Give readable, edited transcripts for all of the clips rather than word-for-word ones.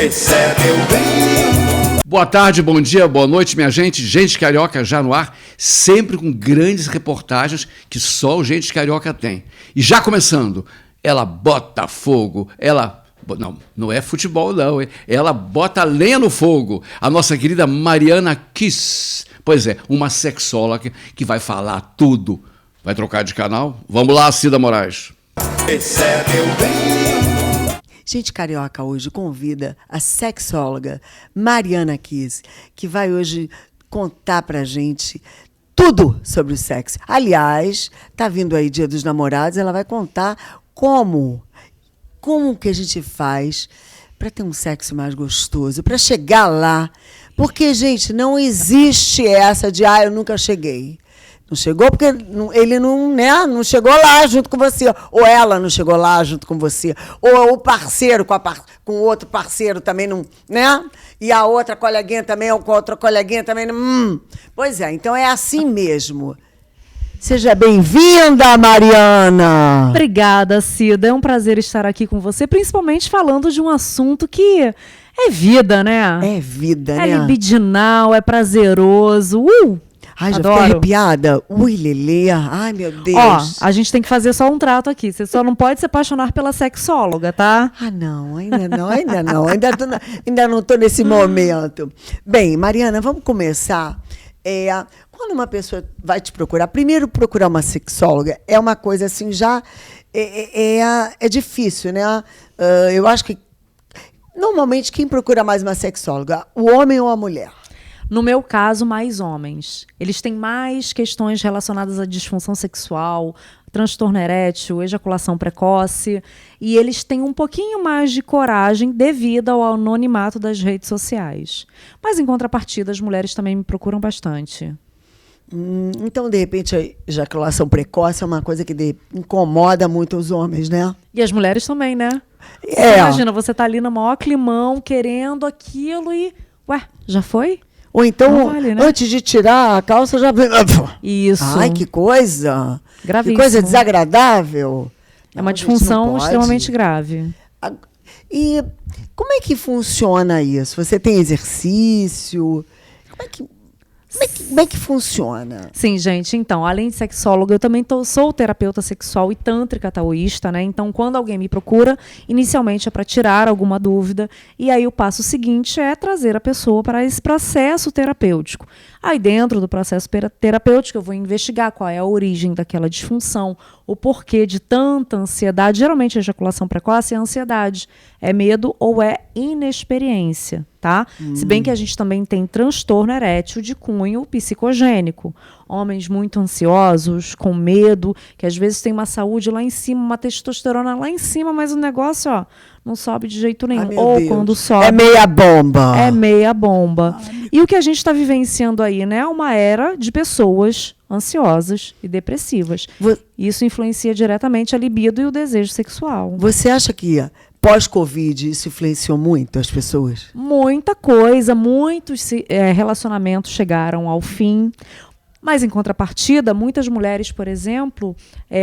Esse é meu bem. Boa tarde, bom dia, boa noite, minha gente. Gente Carioca já no ar, sempre com grandes reportagens que só o Gente Carioca tem. E já começando, ela bota fogo, não é futebol não, ela bota lenha no fogo. A nossa querida Mariana Kiss, pois é, uma sexóloga que vai falar tudo. Vai trocar de canal? Vamos lá, Cida Moraes. Esse é meu bem. Gente Carioca hoje convida a sexóloga Mariana Kiss, que vai hoje contar pra gente tudo sobre o sexo. Aliás, tá vindo aí Dia dos Namorados, ela vai contar como que a gente faz para ter um sexo mais gostoso, para chegar lá. Porque, gente, não existe essa de eu nunca cheguei. Não chegou porque ele não chegou lá junto com você. Ou ela não chegou lá junto com você. Ou o parceiro com o outro parceiro também não, né? E a outra coleguinha também, ou com a outra coleguinha também não. Pois é, então é assim mesmo. Seja bem-vinda, Mariana! Obrigada, Cida. É um prazer estar aqui com você, principalmente falando de um assunto que é vida, né? É vida, né? É libidinal, é prazeroso. Ai, já adoro. fiquei arrepiada. Ui, Lelê. Ai, meu Deus. Ó, a gente tem que fazer só um trato aqui. Você só não pode se apaixonar pela sexóloga, tá? Ah, não, ainda não. Ainda não estou nesse momento. Bem, Mariana, vamos começar. Quando uma pessoa vai te procurar, primeiro procurar uma sexóloga é uma coisa assim, já é difícil, né? Eu acho que normalmente quem procura mais uma sexóloga, o homem ou a mulher? No meu caso, mais homens. Eles têm mais questões relacionadas à disfunção sexual, transtorno erétil, ejaculação precoce, e eles têm um pouquinho mais de coragem devido ao anonimato das redes sociais. Mas, em contrapartida, as mulheres também me procuram bastante. Então, de repente, a ejaculação precoce é uma coisa que incomoda muito os homens, né? E as mulheres também, né? É. Imagina, você tá ali no maior climão, querendo aquilo e... Ué, já foi? Ou então, vale, né? antes de tirar a calça, já... Isso. Ai, que coisa! Gravíssimo. Que coisa desagradável. É uma Não, gente, não disfunção pode. extremamente grave. E como é que funciona isso? Você tem exercício? Como é que funciona? Sim, gente. Então, além de sexóloga, eu também sou terapeuta sexual e tântrica taoísta, né? Então, quando alguém me procura, inicialmente é para tirar alguma dúvida. E aí o passo seguinte é trazer a pessoa para esse processo terapêutico. Aí, dentro do processo terapêutico, eu vou investigar qual é a origem daquela disfunção, o porquê de tanta ansiedade. Geralmente, a ejaculação precoce é ansiedade, é medo ou é inexperiência, tá? Se bem que a gente também tem transtorno erétil de cunho psicogênico. Homens muito ansiosos, com medo, que às vezes tem uma saúde lá em cima, uma testosterona lá em cima, mas o negócio, não sobe de jeito nenhum. Ai, meu Ou Deus. quando sobe... É meia bomba. É meia bomba. E o que a gente está vivenciando aí, né? Uma era de pessoas ansiosas e depressivas. Isso influencia diretamente a libido e o desejo sexual. Você acha que pós-Covid isso influenciou muito as pessoas? Muita coisa, muitos relacionamentos chegaram ao fim. Mas, em contrapartida, muitas mulheres, por exemplo,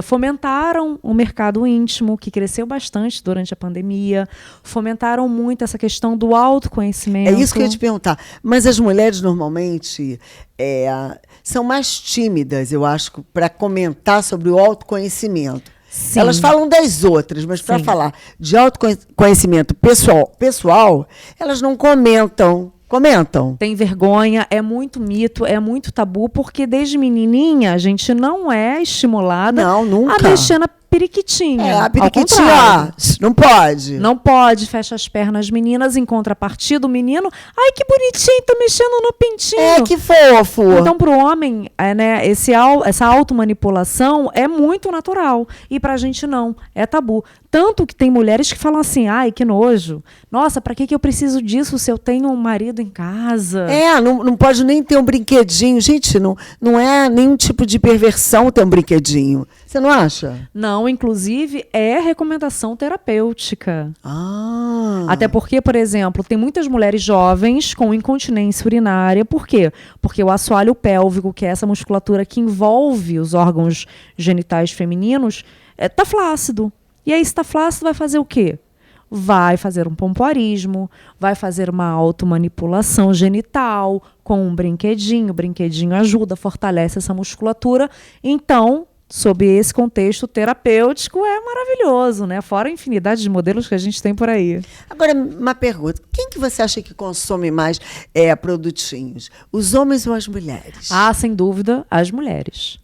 fomentaram o mercado íntimo, que cresceu bastante durante a pandemia, fomentaram muito essa questão do autoconhecimento. É isso que eu ia te perguntar. Mas as mulheres, normalmente, são mais tímidas, eu acho, para comentar sobre o autoconhecimento. Sim. Elas falam das outras, mas para falar de autoconhecimento pessoal, elas não comentam. Tem vergonha, é muito mito, é muito tabu, porque desde menininha a gente não é estimulada a mexer na periquitinha. A periquitinha, não pode. Não pode, fecha as pernas, meninas, em contrapartida, o menino, ai, que bonitinho, tá mexendo no pintinho. Que fofo. Então, pro homem, essa automanipulação é muito natural. E pra gente não, é tabu. Tanto que tem mulheres que falam assim, ai, que nojo. Nossa, pra que eu preciso disso se eu tenho um marido em casa? Não pode nem ter um brinquedinho. Gente, não é nenhum tipo de perversão ter um brinquedinho. Você não acha? Não, inclusive, é recomendação terapêutica. Até porque, por exemplo, tem muitas mulheres jovens com incontinência urinária. Por quê? Porque o assoalho pélvico, que é essa musculatura que envolve os órgãos genitais femininos, tá flácido. E aí, se está flácido, vai fazer o quê? vai fazer um pompoarismo, vai fazer uma automanipulação genital com um brinquedinho. O brinquedinho ajuda, fortalece essa musculatura. Então, sob esse contexto terapêutico, é maravilhoso, né? Fora a infinidade de modelos que a gente tem por aí. Agora, uma pergunta. Quem que você acha que consome mais produtinhos? Os homens ou as mulheres? Ah, sem dúvida, as mulheres.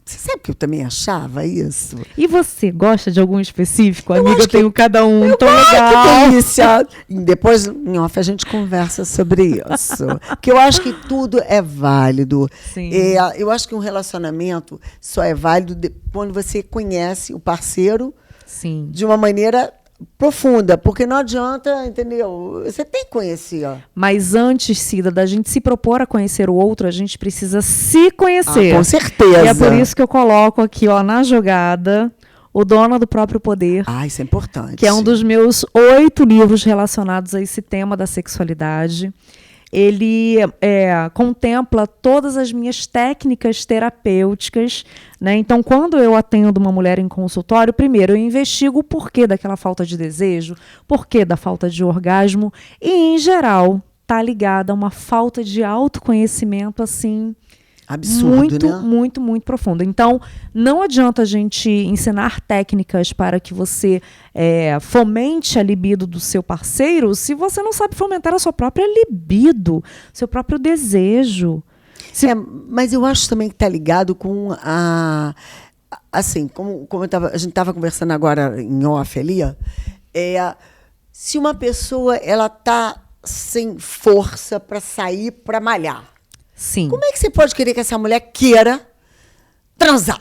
Você sabe que eu também achava isso? E você, gosta de algum específico? Amiga, eu tenho cada um tão Que legal. delícia! Depois, em off, a gente conversa sobre isso. Porque eu acho que tudo é válido. Sim. Eu acho que um relacionamento só é válido quando você conhece o parceiro Sim. de uma maneira profunda. Porque não adianta, entendeu? Você tem que conhecer. Ó. Mas antes, Cida, da gente se propor a conhecer o outro, a gente precisa se conhecer. Com certeza. E é por isso que eu coloco aqui, ó, na jogada, O Dono do Próprio Poder. Isso é importante. Que é um dos meus 8 livros relacionados a esse tema da sexualidade. Ele contempla todas as minhas técnicas terapêuticas, né? Então, quando eu atendo uma mulher em consultório, primeiro eu investigo o porquê daquela falta de desejo, porquê da falta de orgasmo, e, em geral, está ligada a uma falta de autoconhecimento, assim, absurdo, muito, né? muito, muito profundo. Então, não adianta a gente ensinar técnicas para que você fomente a libido do seu parceiro se você não sabe fomentar a sua própria libido, seu próprio desejo. Mas eu acho também que está ligado com assim, como a gente estava conversando agora em off ali, se uma pessoa ela está sem força para sair, para malhar. Sim. Como é que você pode querer que essa mulher queira transar?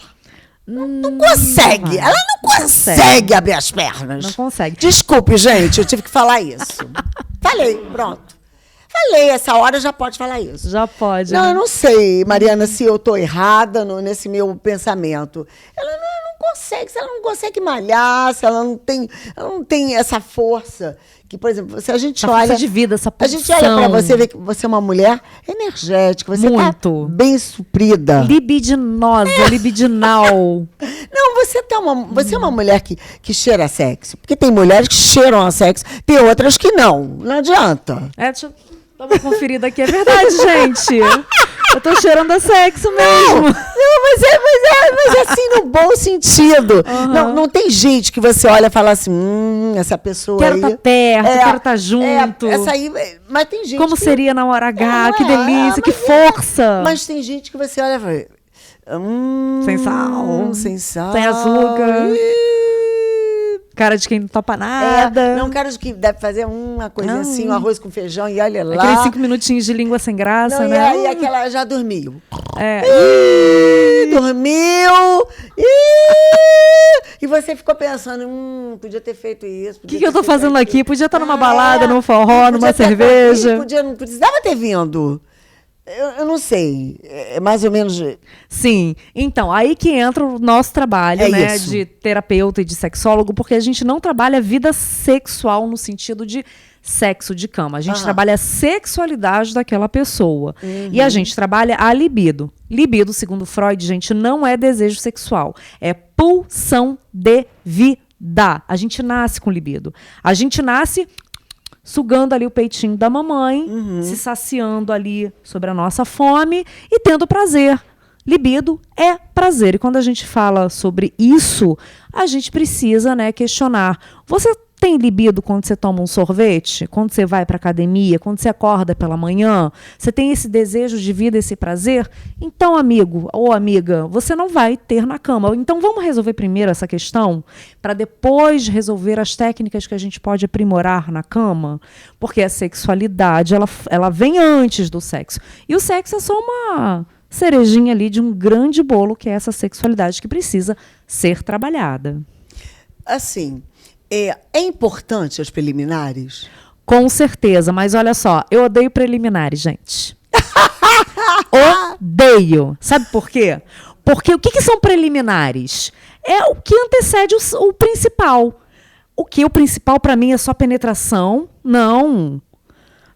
Não consegue. Ela não consegue abrir as pernas. Não consegue. Desculpe, gente, eu tive que falar isso. Falei, pronto. Falei, essa hora já pode falar isso. Já pode. Não, né? eu não sei, Mariana, se eu estou errada nesse meu pensamento. Ela não consegue, se ela não consegue malhar, se ela não tem essa força. Que, por exemplo, se a gente Essa olha. força de vida, essa A gente olha para pulsão. você e vê que você é uma mulher energética, você está Muito. bem suprida. Libidinosa, libidinal. Não, você é uma mulher que cheira a sexo. Porque tem mulheres que cheiram a sexo, tem outras que não. Não adianta. Deixa eu dar uma conferida aqui. É verdade, gente. Eu tô cheirando a sexo mesmo. Não, mas é assim no bom sentido. Uhum. Não tem gente que você olha e fala assim, essa pessoa Quero aí... estar perto, quero estar junto. Essa aí, mas tem gente Como que... seria na hora H? Que delícia, que mas força. Mas tem gente que você olha e fala... Sem sal. Sem sal. Sem açúcar. Cara de quem não topa nada. Não, cara de que deve fazer uma coisinha assim, um arroz com feijão e olha lá. Aqueles 5 minutinhos de língua sem graça, Não, né? E aquela já dormiu. É. Dormiu. E você ficou pensando, podia ter feito isso. O que eu tô fazendo aqui? Podia estar numa balada, num forró, podia numa ter cerveja. Não precisava ter vindo. Eu não sei. É mais ou menos. Sim. Então, aí que entra o nosso trabalho, né, isso. de terapeuta e de sexólogo, porque a gente não trabalha vida sexual no sentido de sexo de cama. A gente trabalha a sexualidade daquela pessoa. E a gente trabalha a libido. Libido, segundo Freud, gente, não é desejo sexual. É pulsão de vida. A gente nasce com libido. A gente nasce sugando ali o peitinho da mamãe, se saciando ali sobre a nossa fome e tendo prazer. Libido é prazer. E quando a gente fala sobre isso, a gente precisa, né, questionar. Você tem libido quando você toma um sorvete? Quando você vai para academia? Quando você acorda pela manhã? Você tem esse desejo de vida, esse prazer? Então, amigo ou amiga, você não vai ter na cama. Então, vamos resolver primeiro essa questão para depois resolver as técnicas que a gente pode aprimorar na cama? Porque a sexualidade, ela vem antes do sexo. E o sexo é só uma cerejinha ali de um grande bolo, que é essa sexualidade que precisa ser trabalhada. Assim, é importante as preliminares? Com certeza, mas olha só, eu odeio preliminares, gente. Odeio. Sabe por quê? Porque o que são preliminares? É o que antecede o principal. O principal para mim é só penetração? Não.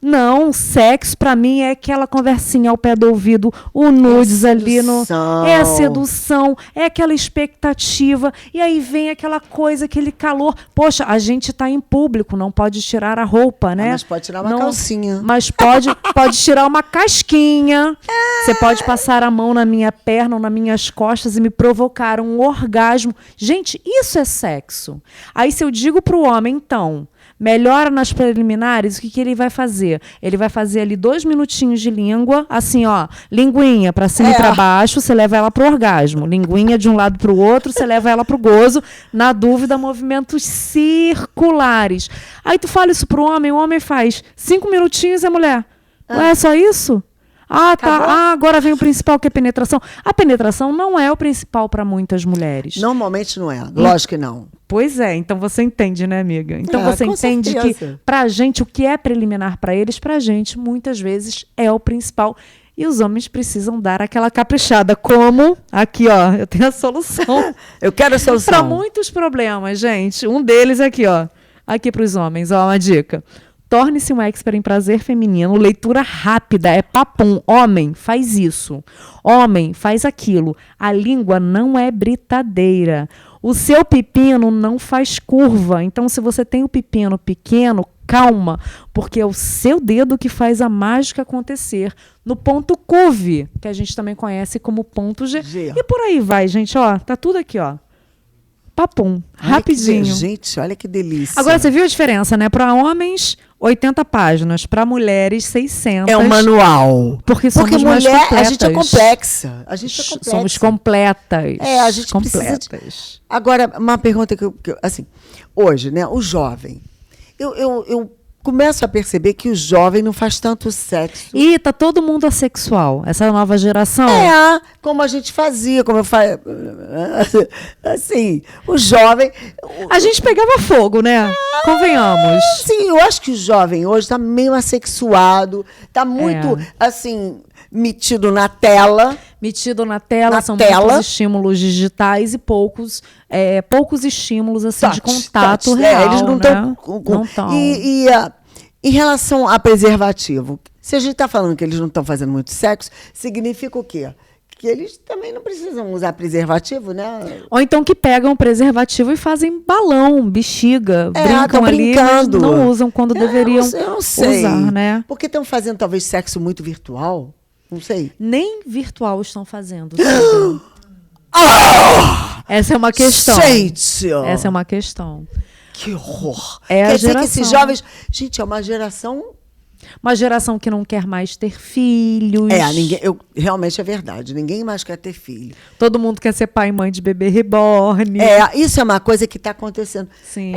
Não, sexo pra mim é aquela conversinha ao pé do ouvido, o nudes ali no... É a sedução, é aquela expectativa. E aí vem aquela coisa, aquele calor. Poxa, a gente tá em público, não pode tirar a roupa, né? Mas pode tirar uma calcinha. Mas pode tirar uma casquinha. Você pode passar a mão na minha perna ou nas minhas costas e me provocar um orgasmo. Gente, isso é sexo. Aí se eu digo pro homem, então... melhora nas preliminares, o que ele vai fazer? Ele vai fazer ali 2 minutinhos de língua, assim, ó, linguinha para cima e para baixo, você leva ela pro orgasmo. Linguinha de um lado para o outro, você leva ela pro gozo. Na dúvida, movimentos circulares. Aí tu fala isso pro homem, o homem faz 5 minutinhos e a mulher, ué, é só isso? Ah, tá. Acabou? Ah, agora vem o principal, que é a penetração. A penetração não é o principal para muitas mulheres. Normalmente não é. Lógico que não. Pois é, então você entende, né, amiga? Então você com entende certeza. que pra gente o que é preliminar pra eles, pra gente muitas vezes é o principal. E os homens precisam dar aquela caprichada, como aqui, ó, eu tenho a solução Eu quero a solução. para muitos problemas, gente. Um deles é aqui, ó. Aqui para os homens, ó, uma dica. Torne-se um expert em prazer feminino, leitura rápida, é papum. Homem, faz isso. Homem, faz aquilo. A língua não é britadeira. O seu pepino não faz curva. Então, se você tem o pepino pequeno, calma, porque é o seu dedo que faz a mágica acontecer. No ponto curve, que a gente também conhece como ponto G. G. E por aí vai, gente, ó. Tá tudo aqui, ó. Papum, rapidinho. Gente, olha que delícia. Agora, você viu a diferença, né? Para homens, 80 páginas. Para mulheres, 600. é um manual. Porque somos Porque mais mulher, completas. a gente é complexa. A gente é complexa. Somos completas. É, a gente completas. precisa de... Agora, uma pergunta assim, hoje, né, o jovem, eu começo a perceber que o jovem não faz tanto sexo. E tá todo mundo assexual. Essa nova geração. É, como a gente fazia, como eu fazia. Assim, o jovem. A gente pegava fogo, né? Convenhamos. Sim, eu acho que o jovem hoje está meio assexuado, está muito, assim, metido na tela. Metido na tela, Na são tela. muitos estímulos digitais e poucos estímulos assim, de contato touch, real. eles não né? estão. Não tão. Em relação a preservativo, se a gente está falando que eles não estão fazendo muito sexo, significa o quê? Que eles também não precisam usar preservativo, né? Ou então que pegam o preservativo e fazem balão, bexiga, brincam tão ali, mas brincando. não usam quando deveriam eu não sei. usar, né? Porque estão fazendo talvez sexo muito virtual? Não sei. Nem virtual estão fazendo. Essa é uma questão. Gente! Essa é uma questão. Que horror! É a Quer dizer que geração. esses jovens... Gente, é uma geração... Uma geração que não quer mais ter filhos. Realmente é verdade. Ninguém mais quer ter filho. Todo mundo quer ser pai e mãe de bebê reborn. Isso é uma coisa que está acontecendo. Sim.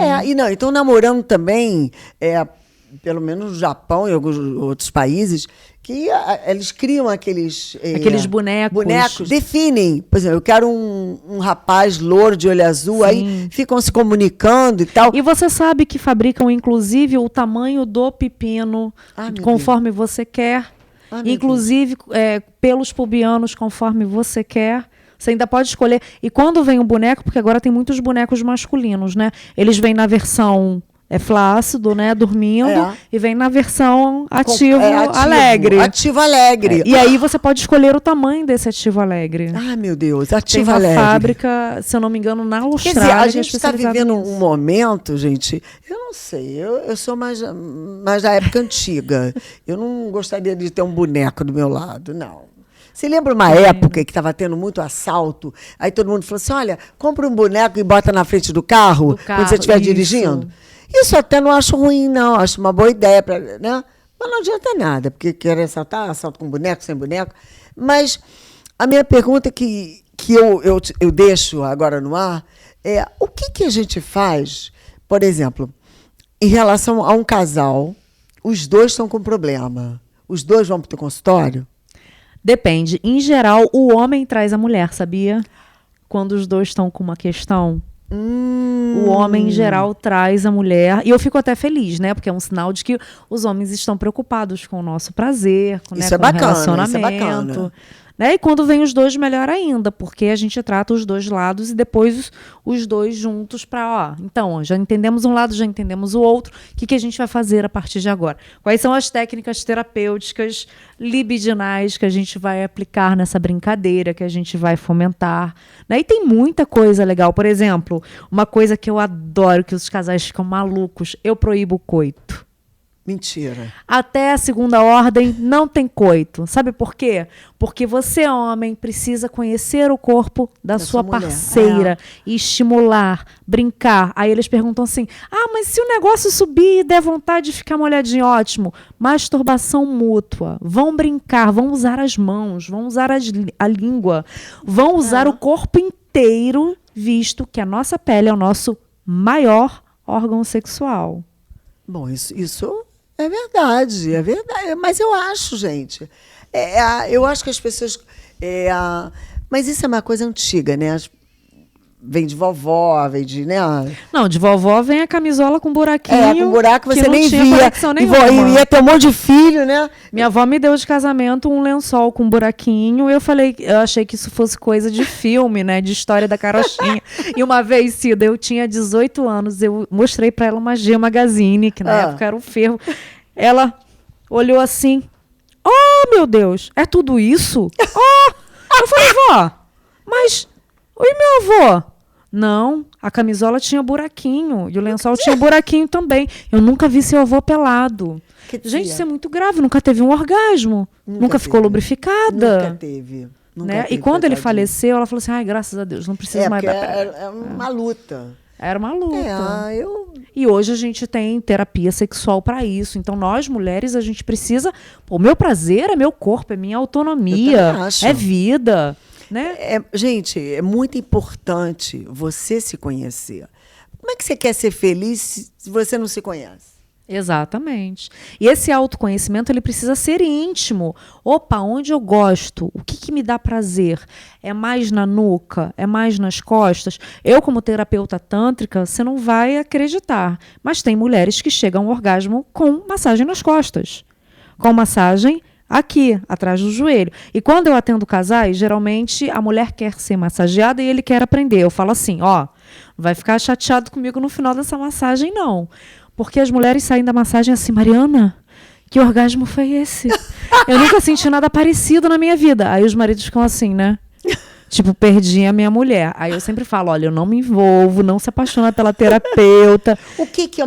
Então namorando também, pelo menos no Japão e alguns outros países, que eles criam aqueles bonecos. Definem. Por exemplo, eu quero um rapaz louro de olho azul, Sim. aí ficam se comunicando e tal. E você sabe que fabricam, inclusive, o tamanho do pepino meu conforme você quer. meu Inclusive, pelos pubianos conforme você quer. Você ainda pode escolher. E quando vem o boneco, porque agora tem muitos bonecos masculinos, né? Eles vêm na versão flácido, né? Dormindo. E vem na versão ativo, alegre. Ativo alegre. E aí você pode escolher o tamanho desse ativo alegre. Ai, meu Deus, Tem ativo uma alegre. fábrica, se eu não me engano, na Quer Austrália. dizer, a que é gente está especializada vivendo nisso. um momento, gente, eu não sei, eu sou mais da época antiga. Eu não gostaria de ter um boneco do meu lado, não. Você lembra uma época que estava tendo muito assalto? Aí todo mundo falou assim, olha, compra um boneco e bota na frente do carro quando você estiver isso. dirigindo. Isso até não acho ruim, não. Acho uma boa ideia, né? Mas não adianta nada, porque quer assaltar, assalto com boneco, sem boneco. Mas a minha pergunta que eu deixo agora no ar é o que a gente faz, por exemplo, em relação a um casal, os dois estão com problema. Os dois vão para o teu consultório? Depende. Em geral, o homem traz a mulher, sabia? Quando os dois estão com uma questão. O homem, em geral, traz a mulher. E eu fico até feliz, né? Porque é um sinal de que os homens estão preocupados com o nosso prazer, com, Isso né, é com o bacana, relacionamento. isso é bacana. Né? E quando vem os dois, melhor ainda, porque a gente trata os dois lados e depois os dois juntos para, então, já entendemos um lado, já entendemos o outro, o que a gente vai fazer a partir de agora? Quais são as técnicas terapêuticas libidinais que a gente vai aplicar nessa brincadeira, que a gente vai fomentar? Né? E tem muita coisa legal. Por exemplo, uma coisa que eu adoro, que os casais ficam malucos, eu proíbo o coito. Mentira. Até a segunda ordem não tem coito. Sabe por quê? Porque você, homem, precisa conhecer o corpo da sua mulher. parceira e estimular, brincar. Aí eles perguntam assim, mas se o negócio subir e der vontade de ficar molhadinho, ótimo. Masturbação mútua. Vão brincar, vão usar as mãos, vão usar a língua, vão usar o corpo inteiro, visto que a nossa pele é o nosso maior órgão sexual. Bom, isso é verdade, mas eu acho, gente, eu acho que as pessoas, mas isso é uma coisa antiga, né? Vem de vovó, vem de, né? Não, de vovó vem a camisola com buraquinho. Com buraco que você não nem tinha via. conexão nenhuma. E ia ter um monte de filho, né? Minha avó me deu de casamento um lençol com buraquinho. Eu achei que isso fosse coisa de filme, né? De história da carochinha. E uma vez, Cida, eu tinha 18 anos, eu mostrei pra ela uma G Magazine, que na época era um fervo. Ela olhou assim, meu Deus, é tudo isso? Eu falei, vó, mas... Oi, meu avô. Não, a camisola tinha buraquinho e o lençol tinha buraquinho também. Eu nunca vi seu avô pelado. Gente, isso é muito grave. Nunca teve um orgasmo. Nunca ficou lubrificada. Nunca teve. Né? E quando ele faleceu, ela falou assim, graças a Deus, não precisa mais da pele. É uma luta. Era uma luta. E hoje a gente tem terapia sexual para isso. Então, nós, mulheres, a gente precisa... o meu prazer é meu corpo, é minha autonomia, é vida. Né? Gente, é muito importante você se conhecer. Como é que você quer ser feliz se você não se conhece? Exatamente. E esse autoconhecimento ele precisa ser íntimo. Opa, onde eu gosto? O que me dá prazer? É mais na nuca? É mais nas costas? Eu, como terapeuta tântrica, você não vai acreditar. Mas tem mulheres que chegam ao orgasmo com massagem nas costas. Com massagem aqui, atrás do joelho. E quando eu atendo casais, geralmente a mulher quer ser massageada e ele quer aprender. Eu falo assim, não vai ficar chateado comigo no final dessa massagem, não. Porque as mulheres saem da massagem assim, Mariana, que orgasmo foi esse? Eu nunca senti nada parecido na minha vida. Aí os maridos ficam assim, né? Tipo, perdi a minha mulher. Aí eu sempre falo, olha, eu não me envolvo, não se apaixona pela terapeuta. O que é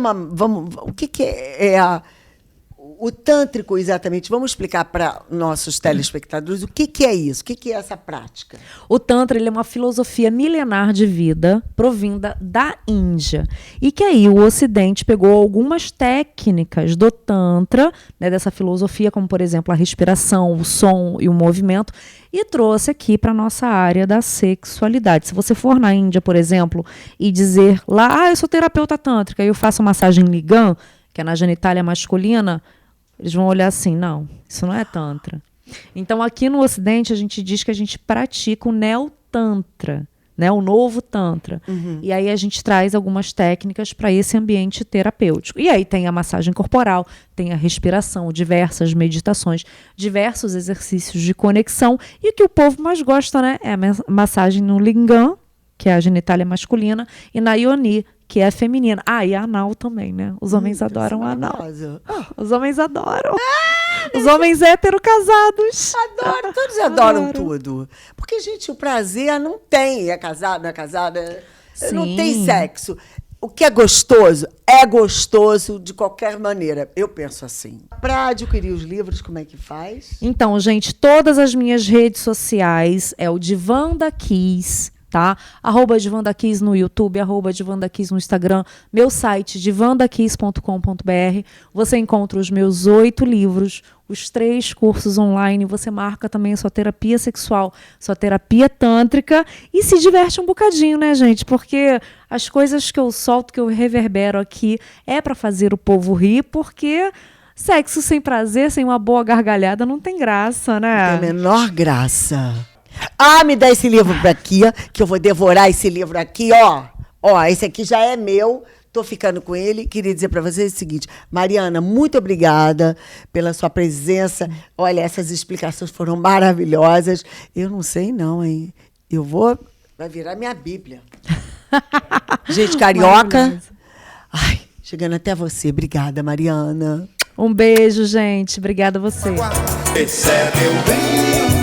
o tântrico, exatamente? Vamos explicar para nossos telespectadores o que é isso? O que é essa prática? O Tantra ele é uma filosofia milenar de vida provinda da Índia. E que aí o Ocidente pegou algumas técnicas do Tantra, né, dessa filosofia, como, por exemplo, a respiração, o som e o movimento, e trouxe aqui para a nossa área da sexualidade. Se você for na Índia, por exemplo, e dizer lá, eu sou terapeuta tântrica e eu faço massagem Lingam, que é na genitália masculina, eles vão olhar assim, não, isso não é Tantra. Então, aqui no Ocidente, a gente diz que a gente pratica o Neo-Tantra, né, o novo Tantra. Uhum. E aí a gente traz algumas técnicas para esse ambiente terapêutico. E aí tem a massagem corporal, tem a respiração, diversas meditações, diversos exercícios de conexão. E o que o povo mais gosta, né, é a massagem no Lingam, que é a genitália masculina, e na Yoni, que é feminina. E a anal também, né? Os homens adoram anal. Os homens adoram. Os homens hétero casados. Adoram, todos adoram tudo. Porque, gente, o prazer não tem. É casado, não é casada, não tem sexo. O que é gostoso de qualquer maneira. Eu penso assim. Para adquirir os livros, como é que faz? Então, gente, todas as minhas redes sociais é o Divanda Kiss, tá? @DivandaKiss no YouTube, @DivandaKiss no Instagram, meu site divandakiss.com.br. Você encontra os meus 8 livros, os 3 cursos online, você marca também a sua terapia sexual, sua terapia tântrica e se diverte um bocadinho, né, gente? Porque as coisas que eu solto, que eu reverbero aqui é para fazer o povo rir, porque sexo sem prazer, sem uma boa gargalhada não tem graça, né? Não tem a menor graça. Me dá esse livro aqui, que eu vou devorar esse livro aqui, Ó, esse aqui já é meu, tô ficando com ele. Queria dizer para vocês o seguinte, Mariana, muito obrigada pela sua presença. Olha, essas explicações foram maravilhosas. Eu não sei não, hein? Vai virar minha Bíblia. Gente carioca. Maravilhoso. Ai, chegando até você. Obrigada, Mariana. Um beijo, gente. Obrigada a você. Esse é meu bem.